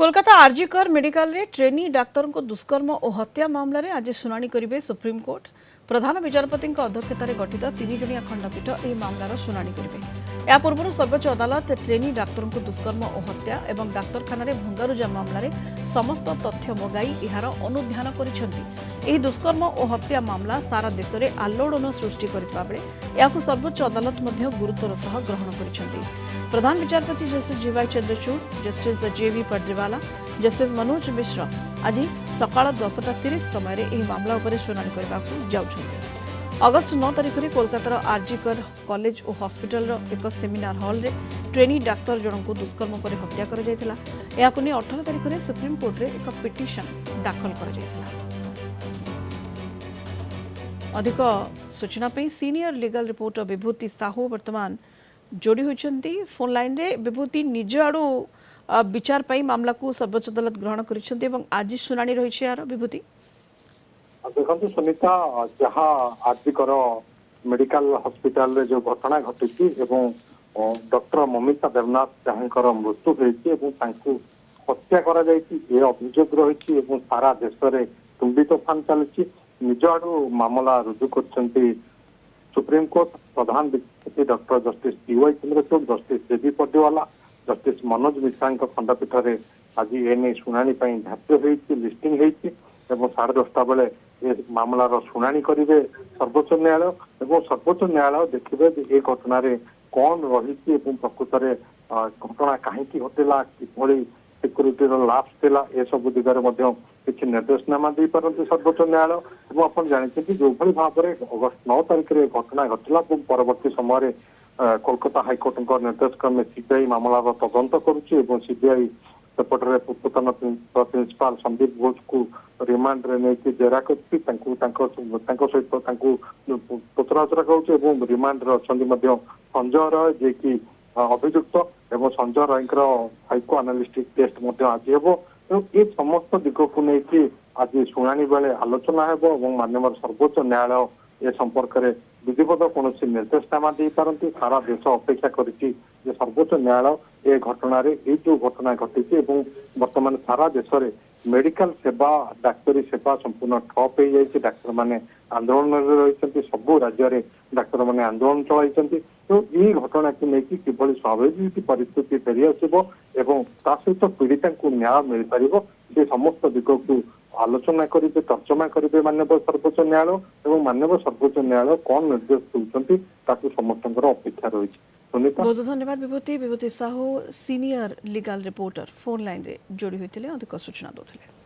Kolkata RG Kar medical रे trainee doctor को दुष्कर्म और हत्या मामला रे आज सुनानी करिवे सुप्रीम कोर्ट। प्रधान विचारपति अध्यक्षतार गठित 3 जणिया खंडपीठ यह मामलार शुनानी करेंगे। या पूर्व सर्वोच्च अदालत ट्रेनी डाक्तर को दुष्कर्म और हत्या और डाक्तखाना भंगारुजा मामला रे समस्त तथ्य मगाई यार अनुध्यान कर दुष्कर्म और हत्या मामला सारा देश में आलोड़न सृष्टि करथिबा बेले याकु सर्वोच्च अदालत गुरुत्वर सह ग्रहण कर प्रधान विचारपति जस्टिस जीवाई चंद्रचूड़, जस्टिस जेवी पर्जेवाला, जस्टिस मनोज मिश्र आज सकाळ 10:30 समय यह मामला उपर शुनानी करने अगस्ट 9 तारिख में कोलकातार आरजीकर कॉलेज और हॉस्पिटल एक सेमिनार हॉल रे ट्रेनी डाक्तर जन को दुष्कर्म पर हत्या कर 18 तारिख में सुप्रीम कोर्ट रे एक पिटिशन दाखल कर अधिक सूचना सीनियर लीगल रिपोर्टर विभूति साहू वर्तमान जोड़ी होती फोन लाइन रे। विभूति निज आड़ू विचार पाई मामला को सर्वोच्च अदालत ग्रहण कर आज शुनानी रही यार विभूति देखो सुनीता जहाँ आरजीकर मेडिकल हॉस्पिटल रे जो घटना घटी डॉक्टर ममिता देवनाथ जहाँ मृत्यु होती हत्या करा ये अभियोग रही सारा देश में तुम्बी तोफान चलती निज आड़ू मामला रुजु कर सुप्रीम कोर्ट प्रधान विचारपति डॉक्टर जस्टिस जीवाई चंद्रचूड़, जस्टिस जेबी पर्जेवाला, जस्टिस मनोज मिश्रा खंडपीठ में आज एने शुनानी धार्य होती लिस्टिंग होती 10:30 बेले ये मामलार शुनानी करेंगे सर्वोच्च न्यायालय और सर्वोच्च न्यायालय देखिए ये घटना कौन रही प्रकृत में घटना कहीं घटला कि सिक्यूरीटी लाप्स थिला ए सब दिगरे किसी निर्देशनामा दे पारती सर्वोच्च न्यायालय और आप जानते जो भाव में अगस्ट 9 तारिख में घटना घटला परवर्ती समय कोलकाता हाइकोर्ट निर्देश क्रमे सीबीआई मामलार तदंत करुच्ची सीबीआई सेपटे पूर्वतन प्रिंसिपाल संदीप घोष को रिमांड रे नहीं जेरा सहित पचराउचरा कर रिमांड अच्छा संजय राय जे कि अभियुक्त एवं संजय राय साइको एनालिस्टिक टेस्ट आज हे ये समस्त दिग को लेकिन आज शुणाणी बेले आलोचना हो माननीय सर्वोच्च न्यायालय ए संपर्क में विधिवत कौन निर्देशनामा दे पारती सारा देश अपेक्षा कर सर्वोच्च न्यायालय ए घटना ये जो घटना घटी बर्तमान सारा देश में मेडिकल सेवा डाक्तरी सेवा संपूर्ण ठप हो जाए डाक्तर मैंने आंदोलन रही सबू राज्य में डाक्तर मैंने आंदोलन चलाई तो ये घटना को लेकिन किभली स्वाभाविक परिस्थिति फेरी आसो सहित पीड़िता को न्याय मिल पार से समस्त दिग को आलोचना करेंगे तर्जमा करेंगे माननीय सर्वोच्च न्यायालय और माननीय सर्वोच्च न्यायालय कौन निर्देश दूसरी समस्त अपेक्षा रही। सुनीता बहुत धन्यवाद Vibhuti Sahu senior legal reporter phone line रे जोड़ी होते अधिक सूचना दूसरे।